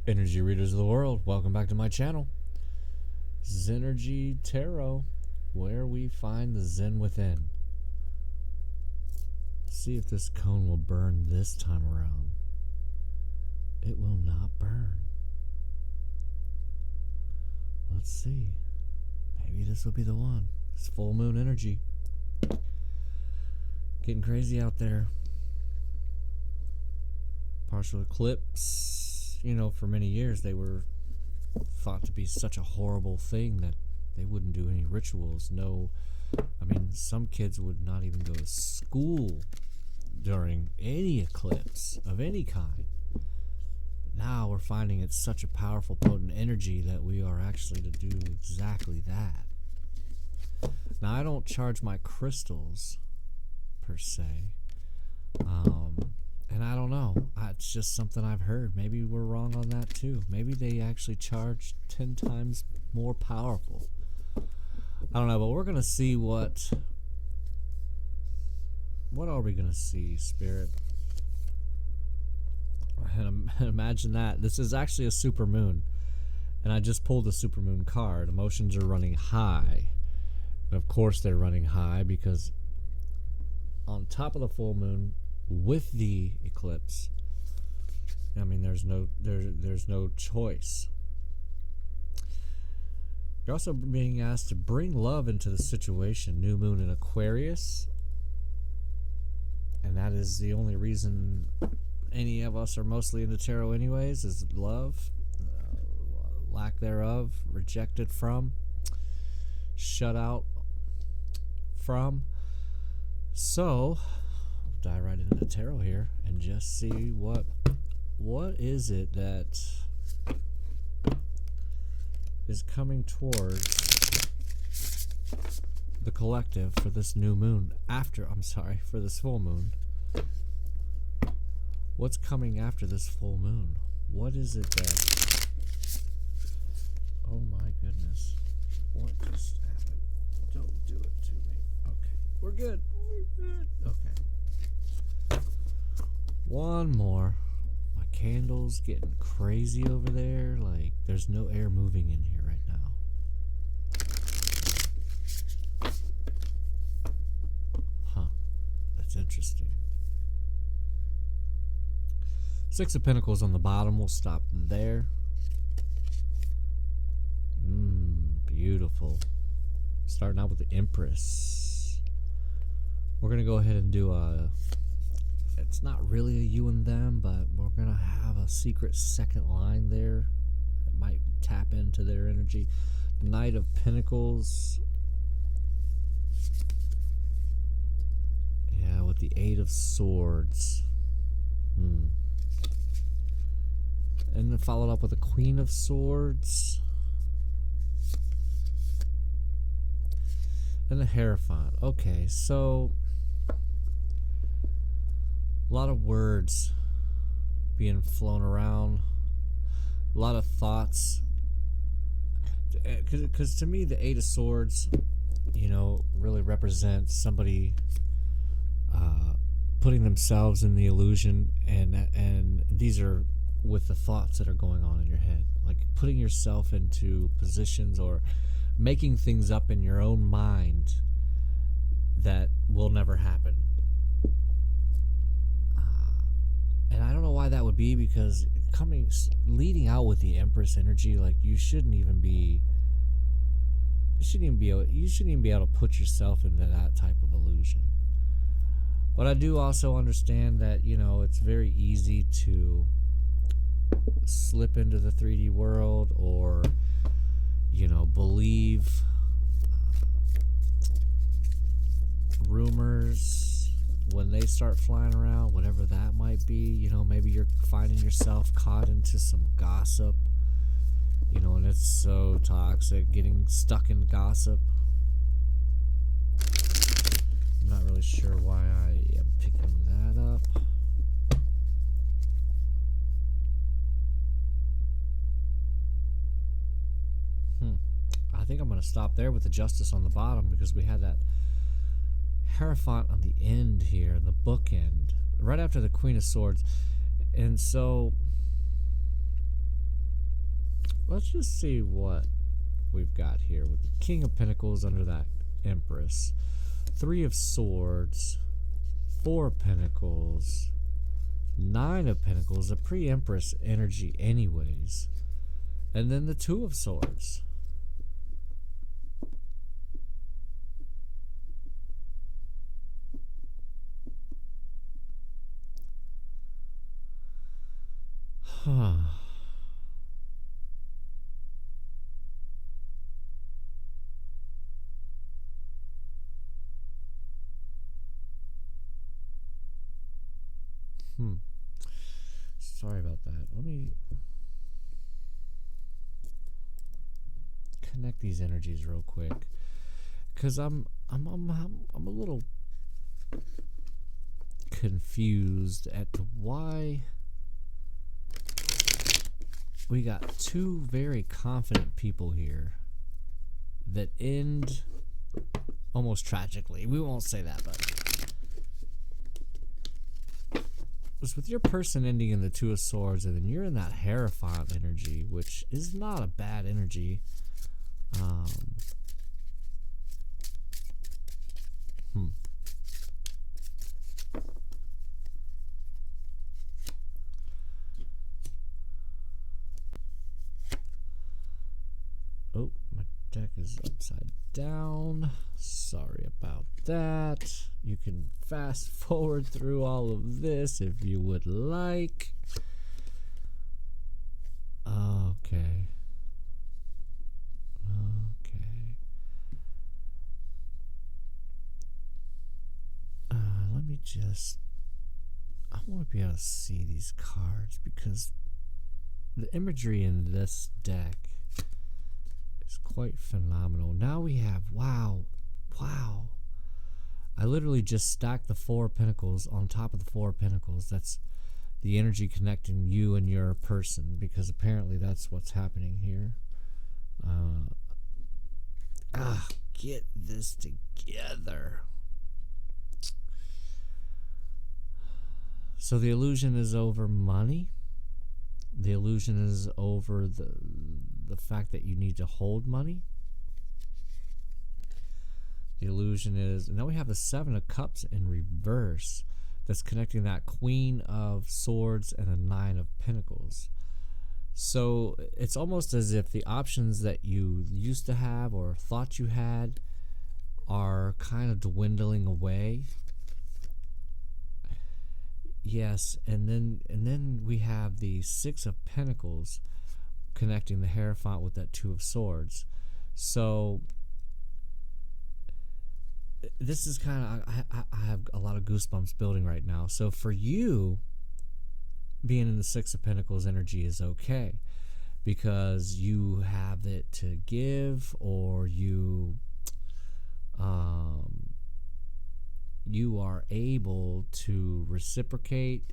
Energy readers of the world, welcome back to my channel, Zenergy Tarot, where we find the Zen within. Let's see if this cone will burn this time around. It will not burn. Let's see. Maybe this will be the one. It's full moon energy. Getting crazy out there. Partial eclipse. You know, for many years they were thought to be such a horrible thing that they wouldn't do any rituals. No, I mean, some kids would not even go to school during any eclipse of any kind. But now we're finding it's such a powerful, potent energy that we are actually to do exactly that. Now, I don't charge my crystals per se. And I don't know. It's just something I've heard. Maybe we're wrong on that too. Maybe they actually charge 10 times more powerful. I don't know, but we're going to see what are we going to see, Spirit? And imagine that. This is actually a supermoon. And I just pulled a supermoon card. Emotions are running high. And of course they're running high because on top of the full moon, with the eclipse, I mean, there's no choice. You're also being asked to bring love into the situation. New moon in Aquarius, and that is the only reason any of us are mostly into tarot anyways, is love, lack thereof, rejected from, shut out from. So dive right into the tarot here and just see what is it that is coming towards the collective for this new moon for this full moon. What's coming after this full moon? What is it that, oh my goodness, what just happened? Don't do it to me. Okay, we're good. Okay. One more. My candle's getting crazy over there. Like, there's no air moving in here right now. Huh. That's interesting. Six of Pentacles on the bottom. We'll stop there. Beautiful. Starting out with the Empress. We're going to go ahead and do a... It's not really a you and them, but we're going to have a secret second line there that might tap into their energy. Knight of Pentacles. Yeah, with the Eight of Swords. And then followed up with the Queen of Swords. And the Hierophant. Okay, so a lot of words being flown around, a lot of thoughts, because to me the Eight of Swords, you know, really represents somebody putting themselves in the illusion, and these are with the thoughts that are going on in your head, like putting yourself into positions or making things up in your own mind that will never happen. And I don't know why that would be, because leading out with the Empress energy, like you shouldn't even be able to put yourself into that type of illusion. But I do also understand that, you know, it's very easy to slip into the 3D world, or, you know, believe rumors when they start flying around, whatever that might be. You know, maybe you're finding yourself caught into some gossip, you know, and it's so toxic, getting stuck in gossip. I'm not really sure why I am picking that up. I think I'm going to stop there with the Justice on the bottom, because we had that Hierophant on the end here, the bookend, right after the Queen of Swords. And so let's just see what we've got here with the King of Pentacles under that Empress. 3 of Swords, 4 of Pentacles, 9 of Pentacles, a pre-Empress energy anyways. And then the 2 of Swords. Huh. Sorry about that. Let me connect these energies real quick, because I'm a little confused at why we got 2 very confident people here that end almost tragically. We won't say that, but was with your person ending in the 2 of Swords, and then you're in that Hierophant energy, which is not a bad energy. Oh, my deck is upside down. Sorry about that. You can fast forward through all of this if you would like. Okay. Let me just... I want to be able to see these cards, because the imagery in this deck is quite phenomenal. Now we have... Wow. I literally just stacked the 4 of Pentacles on top of the 4 of Pentacles. That's the energy connecting you and your person, because apparently that's what's happening here. Get this together. So the illusion is over money. The illusion is over the fact that you need to hold money. The illusion is... Now we have the 7 of Cups in reverse. That's connecting that Queen of Swords and the 9 of Pentacles. So it's almost as if the options that you used to have or thought you had are kind of dwindling away. Yes, and then we have the 6 of Pentacles connecting the Hierophant with that 2 of Swords. So this is kind of... I have a lot of goosebumps building right now. So for you, being in the 6 of Pentacles energy is okay, because you have it to give, or you are able to reciprocate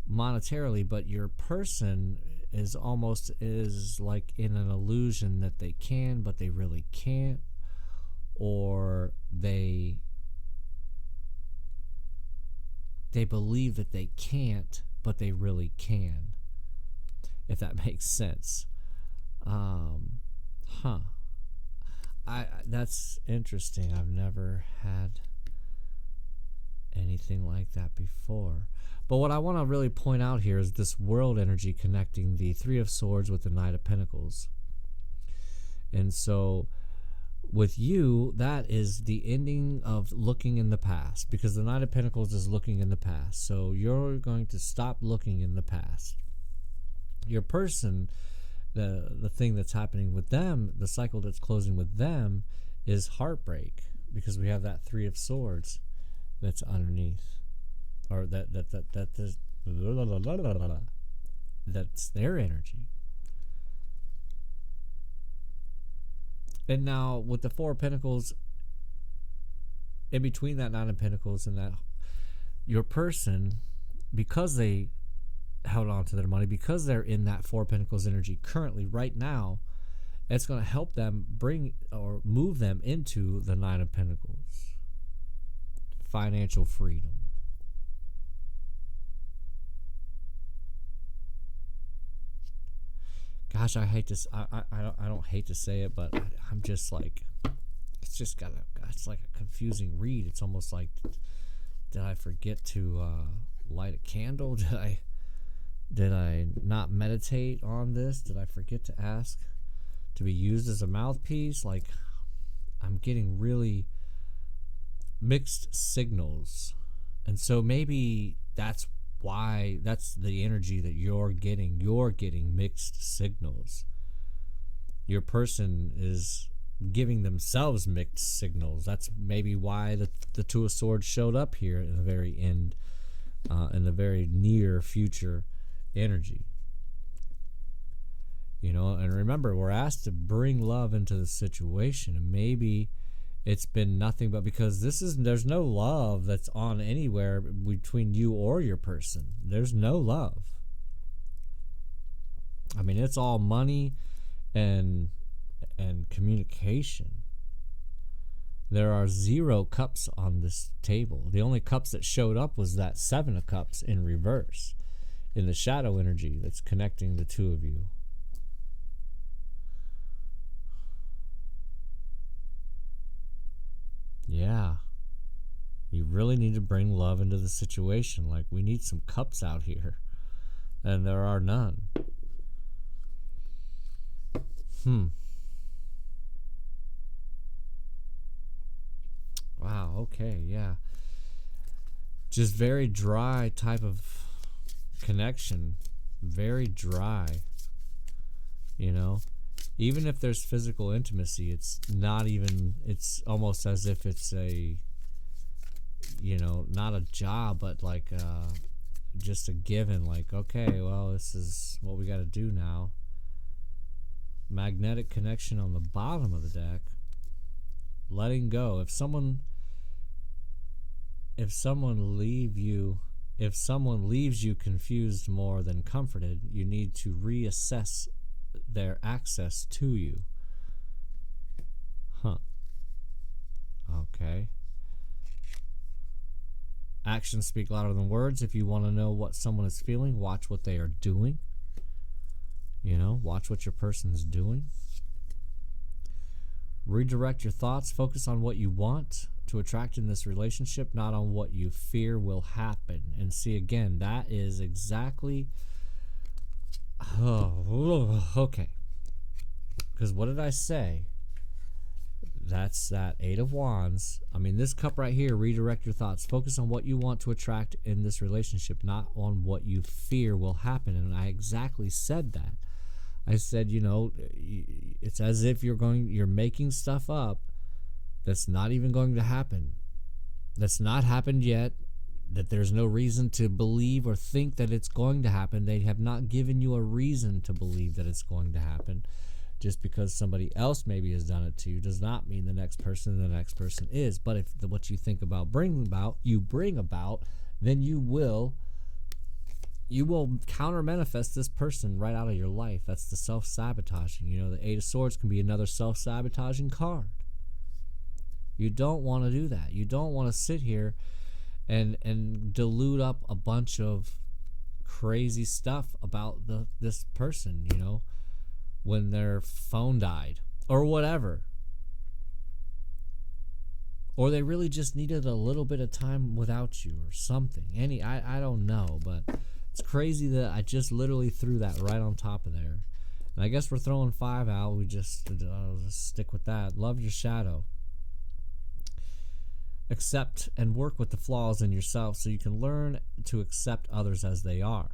monetarily, but your person is like in an illusion that they can, but they really can't, or they believe that they can't, but they really can, if that makes sense. That's interesting. I've never had anything like that before. But what I want to really point out here is this world energy connecting the 3 of Swords with the 9 of Pentacles. And so with you, that is the ending of looking in the past, because the 9 of Pentacles is looking in the past. So you're going to stop looking in the past. Your person, the thing that's happening with them, the cycle that's closing with them, is heartbreak, because we have that 3 of Swords that's underneath, or that's their energy. And now with the 4 of Pentacles in between that 9 of Pentacles and that, your person, because they held on to their money, because they're in that 4 of Pentacles energy currently right now, it's going to help them bring or move them into the 9 of Pentacles. Financial freedom. gosh, I don't hate to say it, but I'm just like, it's just it's like a confusing read. It's almost like, did I forget to light a candle? Did I not meditate on this? Did I forget to ask to be used as a mouthpiece? Like, I'm getting really mixed signals. And so maybe that's why, that's the energy that you're getting. You're getting mixed signals. Your person is giving themselves mixed signals. That's maybe why the Two of Swords showed up here in the very end, in the very near future energy. You know, and remember, we're asked to bring love into the situation, and maybe it's been nothing but because there's no love that's on anywhere between you or your person. There's no love. I mean, it's all money and communication. There are 0 cups on this table. The only cups that showed up was that 7 of cups in reverse, in the shadow energy that's connecting the two of you. Yeah. You really need to bring love into the situation. Like, we need some cups out here, and there are none. Wow, okay, yeah. Just very dry type of connection. Very dry. You know? Even if there's physical intimacy, it's not even, it's almost as if it's a, you know, not a job, but like just a given. Like, okay, well, this is what we got to do now. Magnetic connection on the bottom of the deck. Letting go. If someone leaves you confused more than comforted, you need to reassess their access to you. Okay. Actions speak louder than words. If you want to know what someone is feeling, watch what they are doing. You know, watch what your person's doing. Redirect your thoughts. Focus on what you want to attract in this relationship, not on what you fear will happen. And see, again, that is exactly... okay. Because what did I say? That's that 8 of Wands. I mean, this cup right here, redirect your thoughts. Focus on what you want to attract in this relationship, not on what you fear will happen. And I exactly said that. I said, you know, it's as if you're making stuff up that's not even going to happen. That's not happened yet. That there's no reason to believe or think that it's going to happen. They have not given you a reason to believe that it's going to happen. Just because somebody else maybe has done it to you does not mean the next person is. But if what you think about you bring about, then you will counter manifest this person right out of your life. That's the self-sabotaging. You know, the 8 of Swords can be another self-sabotaging card. You don't want to do that. You don't want to sit here and dilute up a bunch of crazy stuff about this person, you know, when their phone died or whatever. Or they really just needed a little bit of time without you or something. I don't know, but it's crazy that I just literally threw that right on top of there. And I guess we're throwing 5 out. I'll just stick with that. Love your shadow. Accept and work with the flaws in yourself so you can learn to accept others as they are.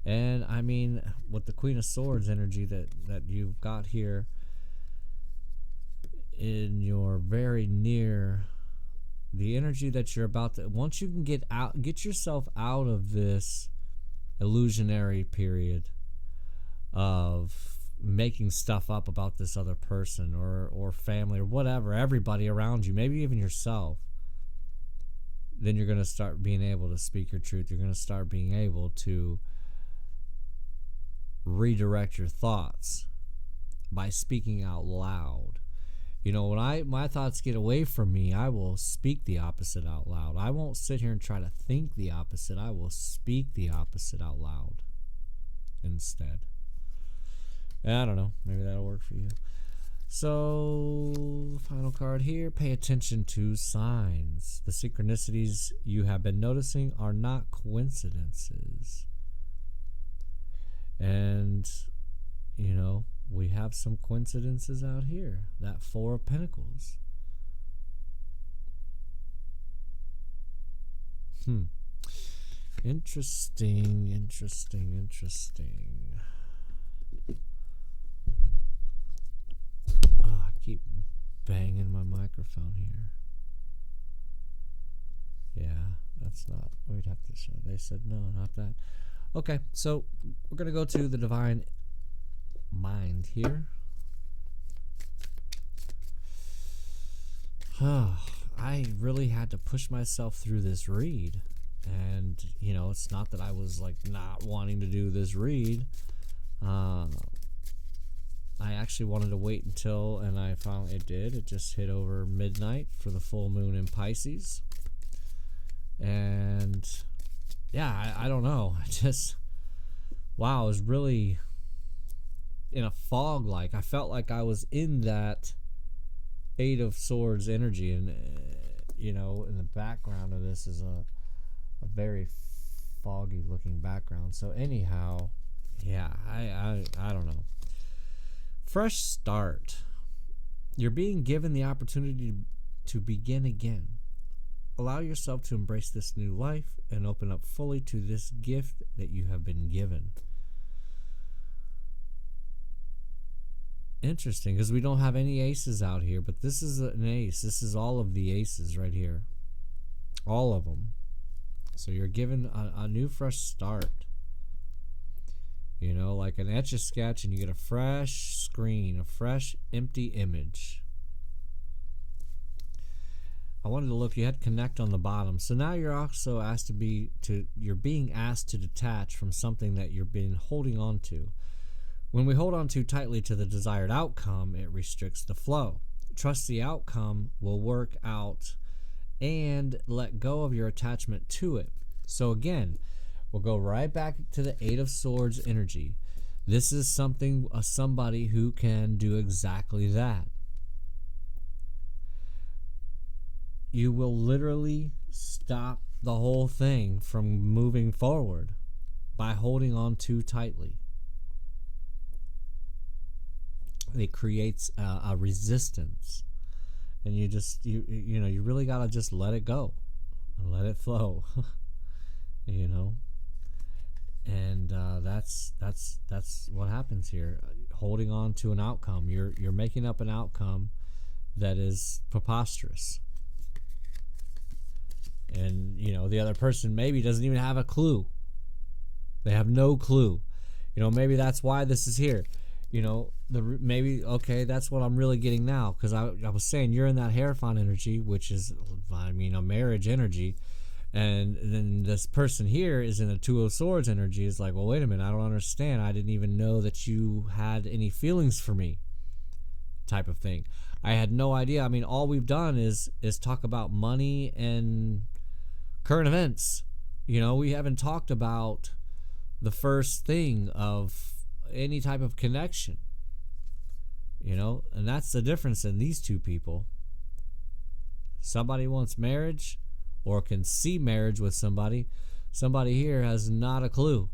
And I mean, with the Queen of Swords energy that you've got here in your very near, the energy that you're about to, once you can get yourself out of this illusionary period of making stuff up about this other person or family or whatever, everybody around you, maybe even yourself, then you're going to start being able to speak your truth. You're going to start being able to redirect your thoughts by speaking out loud. You know, when my thoughts get away from me, I will speak the opposite out loud. I won't sit here and try to think the opposite. I will speak the opposite out loud. instead. I don't know. Maybe that'll work for you. So, final card here. Pay attention to signs. The synchronicities you have been noticing are not coincidences. And, you know, we have some coincidences out here. That Four of Pentacles. Interesting, interesting, interesting. Oh, I keep banging my microphone here. Yeah, that's not, we'd have to show. They said no, not that. Okay, so we're going to go to the Divine Mind here. I really had to push myself through this read. And, you know, it's not that I was like not wanting to do this read. I actually wanted to wait until, and I finally did. It just hit over midnight for the full moon in Pisces. And yeah, I don't know. I just, wow, I was really in a fog. Like, I felt like I was in that Eight of Swords energy. And, you know, in the background of this is a very foggy looking background. So anyhow, yeah, I don't know. Fresh start. You're being given the opportunity to begin again. Allow yourself to embrace this new life and open up fully to this gift that you have been given. Interesting, because we don't have any aces out here, but this is an ace. This is all of the aces right here. All of them. So you're given a new fresh start. You know, like an Etch-a-Sketch, and you get a fresh screen, a fresh empty image. I wanted to look, you had connect on the bottom. So now you're also asked you're being asked to detach from something that you've been holding on to. When we hold on too tightly to the desired outcome, it restricts the flow. Trust the outcome will work out and let go of your attachment to it. So again, we'll go right back to the Eight of Swords energy. This is somebody who can do exactly that. You will literally stop the whole thing from moving forward by holding on too tightly. It creates a resistance, and you really gotta just let it go and let it flow. You know, and that's what happens here. Holding on to an outcome, you're making up an outcome that is preposterous, and you know the other person maybe doesn't even have a clue. They have no clue. You know, maybe that's why this is here. You know, okay, that's what I'm really getting now, because I was saying you're in that Hierophant energy, which is, I mean, a marriage energy, and then this person here is in a Two of Swords energy. It's like, well, wait a minute, I don't understand. I didn't even know that you had any feelings for me, type of thing. I had no idea. I mean, all we've done is talk about money and current events. You know, we haven't talked about the first thing of any type of connection, you know, and that's the difference in these two people. Somebody wants marriage or can see marriage with somebody. Somebody here has not a clue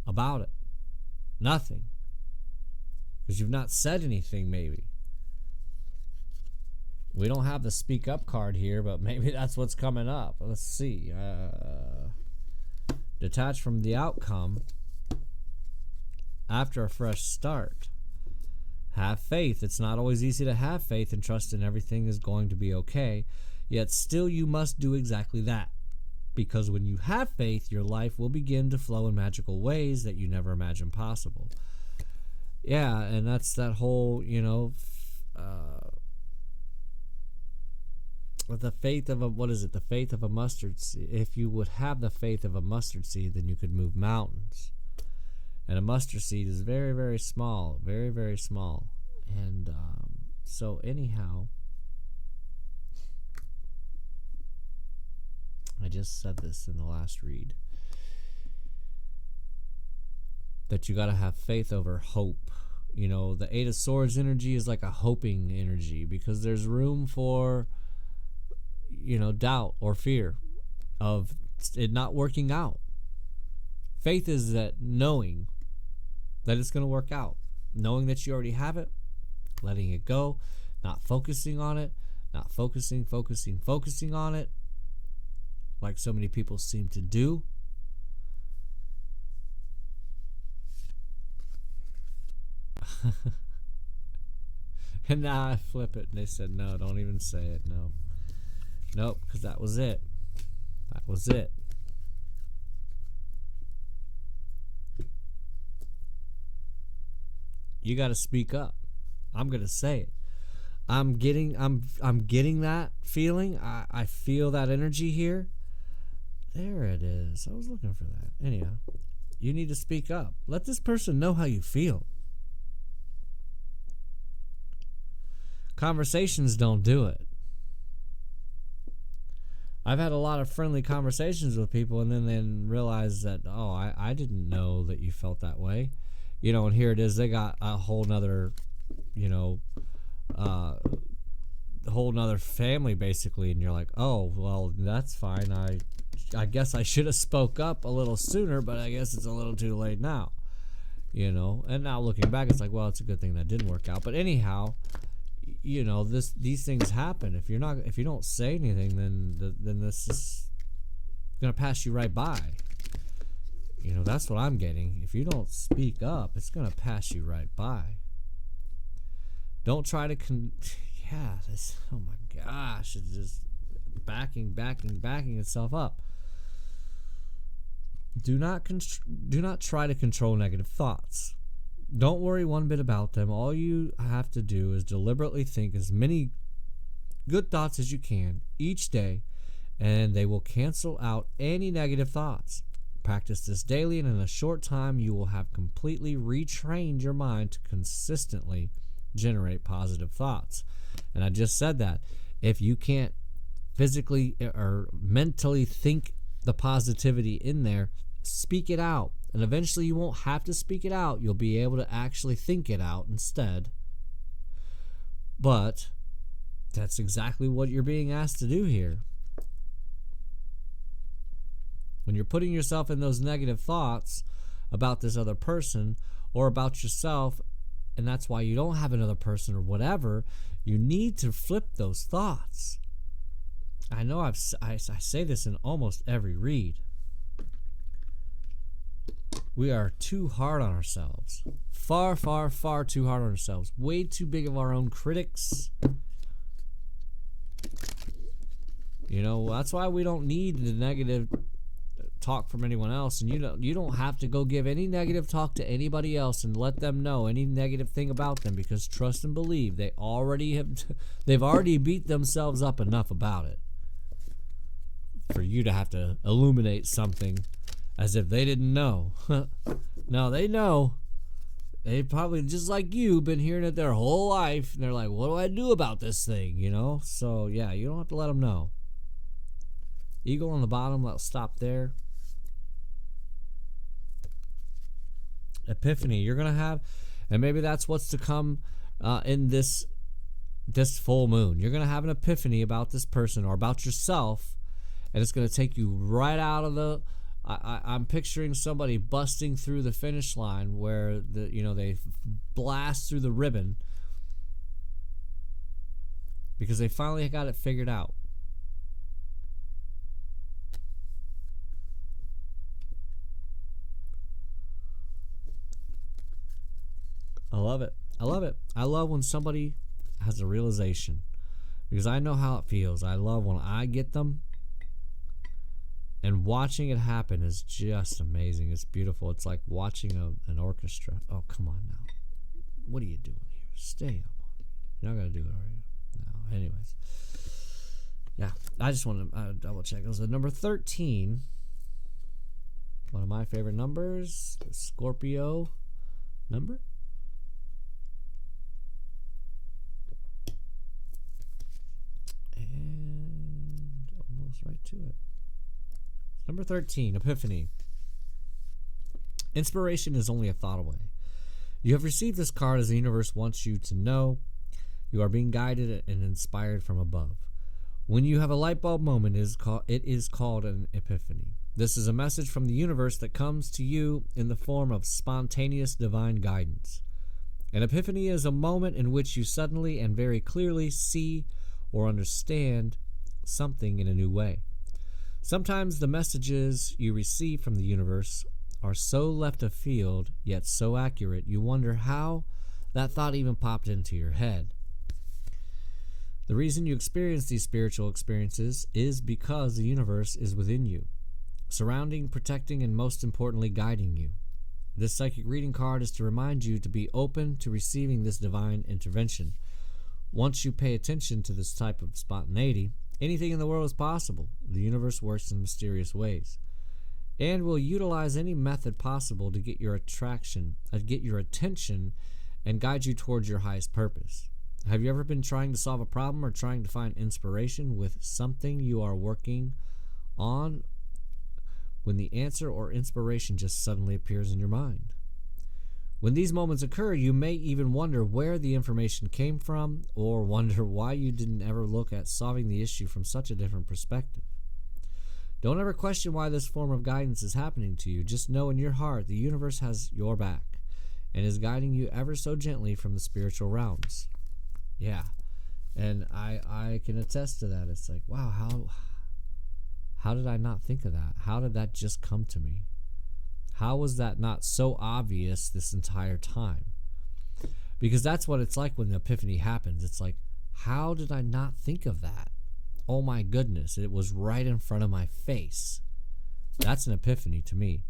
about it. Nothing. Because you've not said anything, maybe. We don't have the speak up card here, but maybe that's what's coming up. Let's see. Detach from the outcome after a fresh start. Have faith. It's not always easy to have faith and trust in everything is going to be okay. Yet still you must do exactly that. Because when you have faith, your life will begin to flow in magical ways that you never imagined possible. Yeah, and that's that whole, you know, the faith of the faith of a mustard seed. If you would have the faith of a mustard seed, then you could move mountains. And a mustard seed is very, very small. Very, very small. And so anyhow, I just said this in the last read. that you got to have faith over hope. You know, the Eight of Swords energy is like a hoping energy because there's room for, you know, doubt or fear of it not working out. Faith is that knowing that it's going to work out, knowing that you already have it, letting it go, not focusing on it, not focusing on it, like so many people seem to do. And now I flip it and they said, no, don't even say it. No. Nope, because that was it. That was it. You got to speak up. I'm going to say it. I'm getting that feeling. I feel that energy here. There it is. I was looking for that. Anyhow, you need to speak up. Let this person know how you feel. Conversations don't do it. I've had a lot of friendly conversations with people and then realize that, oh, I didn't know that you felt that way. You know, and here it is. They got a whole nother, you know, a whole nother family basically. And you're like, oh, well, that's fine. I guess I should have spoke up a little sooner, but I guess it's a little too late now. You know, and now looking back, it's like, well, it's a good thing that didn't work out. But anyhow, you know, these things happen. If you don't say anything, then this is gonna pass you right by. You know, that's what I'm getting. If you don't speak up, it's gonna pass you right by. Don't try to oh my gosh, it's just backing itself up. Do not try to control negative thoughts. Don't worry one bit about them. All you have to do is deliberately think as many good thoughts as you can each day, and they will cancel out any negative thoughts. Practice this daily, and in a short time, you will have completely retrained your mind to consistently generate positive thoughts. And I just said that. If you can't physically or mentally think the positivity in there, speak it out. And eventually you won't have to speak it out. You'll be able to actually think it out instead. But that's exactly what you're being asked to do here. When you're putting yourself in those negative thoughts about this other person or about yourself, and that's why you don't have another person or whatever, you need to flip those thoughts. I know I say this in almost every read. We are too hard on ourselves. Far, far, far too hard on ourselves. Way too big of our own critics. You know, that's why we don't need the negative talk from anyone else. And you don't have to go give any negative talk to anybody else and let them know any negative thing about them, because trust and believe they've already beat themselves up enough about it for you to have to illuminate something as if they didn't know. No, they know. They probably, just like you, been hearing it their whole life. And they're like, what do I do about this thing? You know? So, yeah, you don't have to let them know. Eagle on the bottom, let's stop there. Epiphany you're going to have. And maybe that's what's to come in this full moon. You're going to have an epiphany about this person or about yourself. And it's going to take you right out of the... I'm picturing somebody busting through the finish line where they blast through the ribbon because they finally got it figured out. I love it. I love it. I love when somebody has a realization, because I know how it feels. I love when I get them. And watching it happen is just amazing. It's beautiful. It's like watching an orchestra. Oh, come on now. What are you doing here? Stay up on me. You're not going to do it, are you? No. Anyways. Yeah. I just want to double check. It was the number 13. One of my favorite numbers. The Scorpio number. And almost right to it. Number 13, Epiphany. Inspiration is only a thought away. You have received this card as the universe wants you to know you are being guided and inspired from above. When you have a light bulb moment, it is called an epiphany. This is a message from the universe that comes to you in the form of spontaneous divine guidance. An epiphany is a moment in which you suddenly and very clearly see or understand something in a new way. Sometimes the messages you receive from the universe are so left of field, yet so accurate, you wonder how that thought even popped into your head. The reason you experience these spiritual experiences is because the universe is within you, surrounding, protecting, and most importantly, guiding you. This psychic reading card is to remind you to be open to receiving this divine intervention. Once you pay attention to this type of spontaneity, anything in the world is possible. The universe works in mysterious ways and will utilize any method possible to get your attention, and guide you towards your highest purpose. Have you ever been trying to solve a problem or trying to find inspiration with something you are working on when the answer or inspiration just suddenly appears in your mind? When these moments occur, you may even wonder where the information came from or wonder why you didn't ever look at solving the issue from such a different perspective. Don't ever question why this form of guidance is happening to you. Just know in your heart the universe has your back and is guiding you ever so gently from the spiritual realms. Yeah, and I can attest to that. It's like, wow, how did I not think of that? How did that just come to me? How was that not so obvious this entire time? Because that's what it's like when the epiphany happens. It's like, how did I not think of that? Oh my goodness, it was right in front of my face. That's an epiphany to me.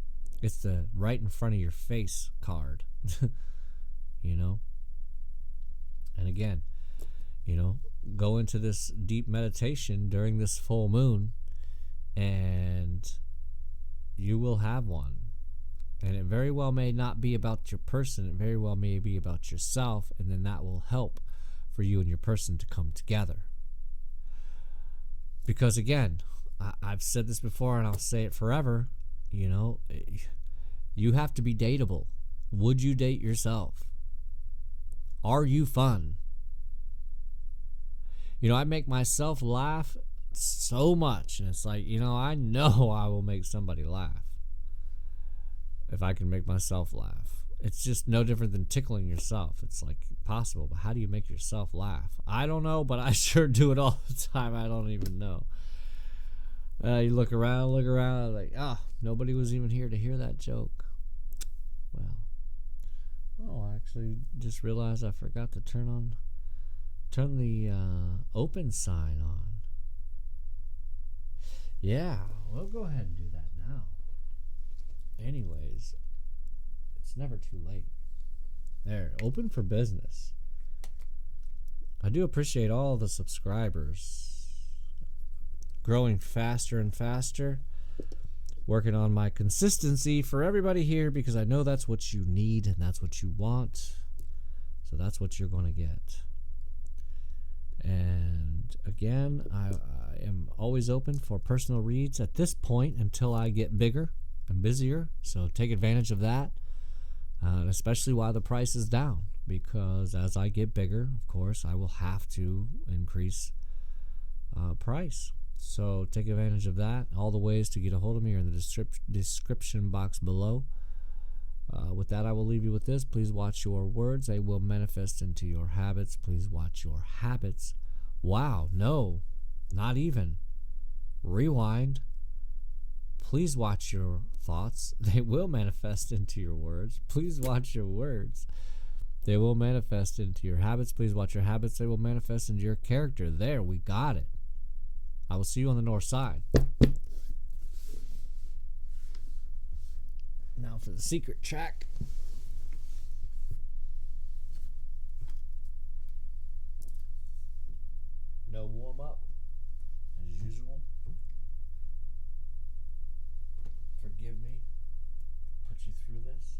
It's the right in front of your face card. You know? And again, you know, go into this deep meditation during this full moon and you will have one. And it very well may not be about your person. It very well may be about yourself. And then that will help for you and your person to come together. Because again, I've said this before and I'll say it forever. You know, you have to be dateable. Would you date yourself? Are you fun? You know, I make myself laugh so much. And it's like, you know I will make somebody laugh. If I can make myself laugh. It's just no different than tickling yourself. It's like possible, but how do you make yourself laugh? I don't know, but I sure do it all the time. I don't even know. You look around, like, nobody was even here to hear that joke. Well, I actually just realized I forgot to turn the open sign on. Yeah, we'll go ahead and do that now. Anyways, it's never too late. There, open for business. I do appreciate all the subscribers. Growing faster and faster. Working on my consistency for everybody here because I know that's what you need and that's what you want. So that's what you're going to get. And again, I am always open for personal reads at this point until I get bigger and busier. So take advantage of that, and especially while the price is down. Because as I get bigger, of course, I will have to increase price. So take advantage of that. All the ways to get a hold of me are in the description box below. With that, I will leave you with this. Please watch your words. They will manifest into your habits. Please watch your habits. Wow, no, not even. Rewind. Please watch your thoughts. They will manifest into your words. Please watch your words. They will manifest into your habits. Please watch your habits. They will manifest into your character. There, we got it. I will see you on the north side. Now for the secret track. No warm up, as usual. Forgive me to put you through this.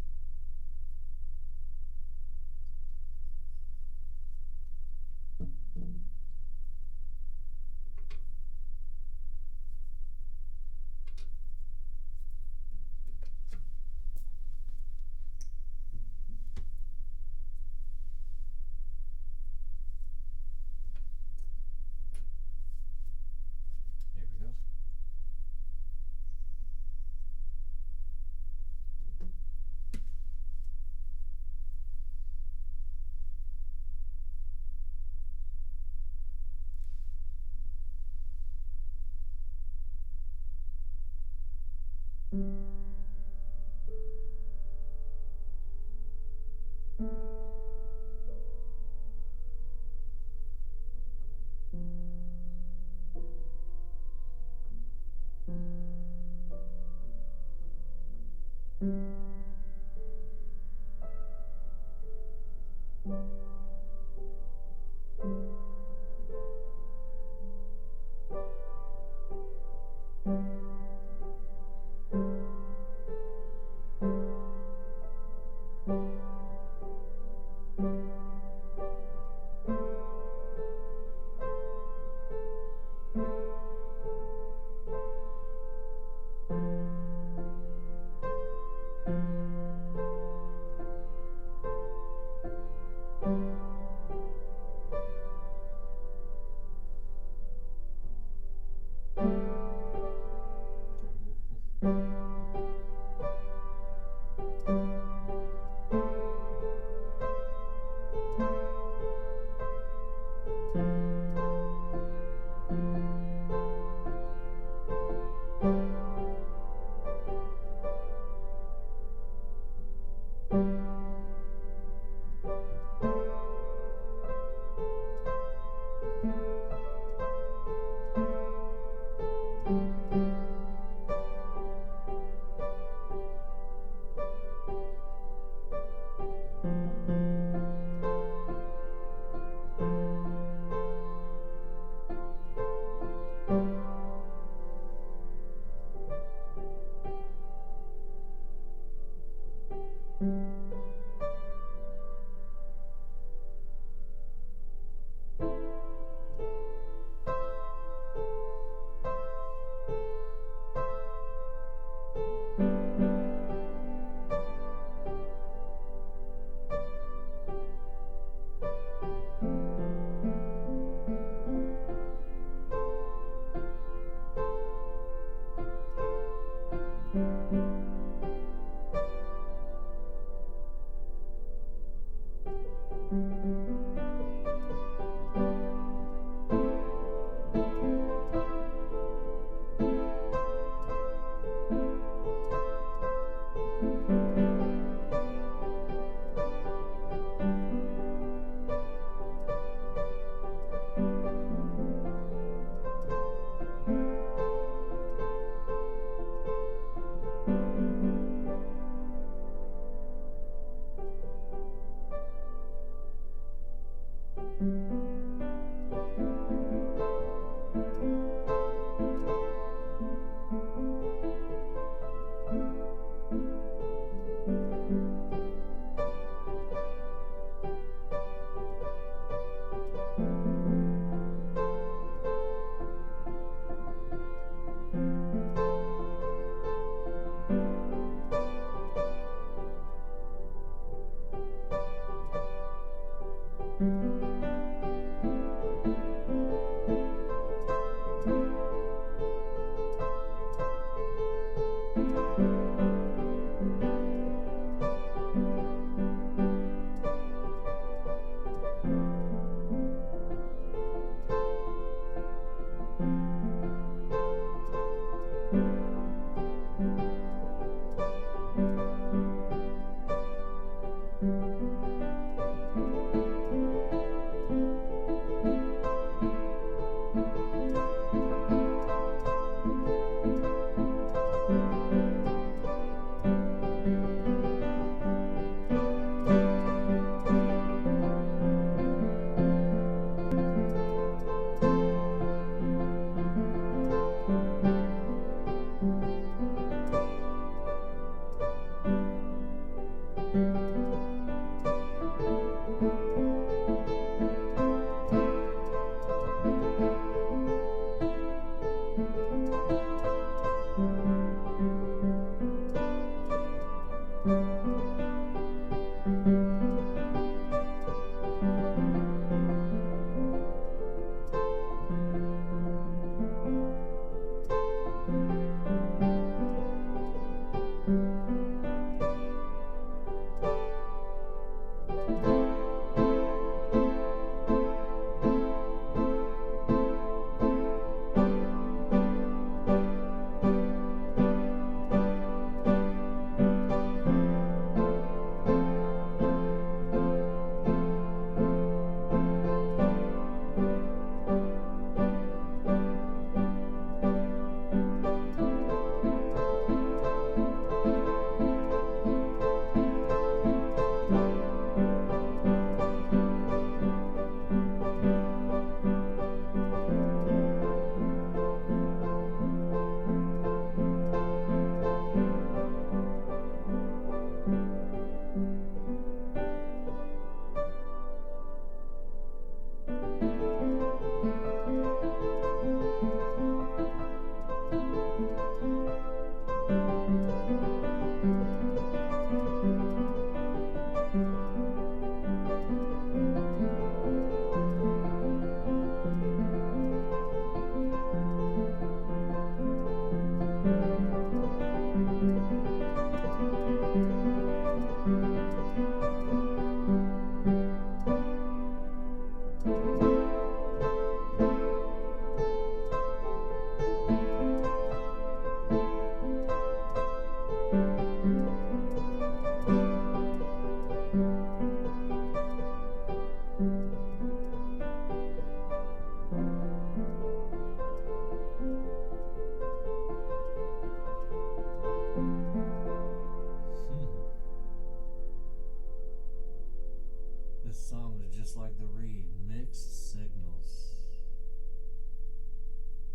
like the read, mixed signals.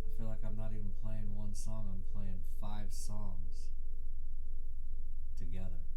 I feel like I'm not even playing one song, I'm playing 5 songs together.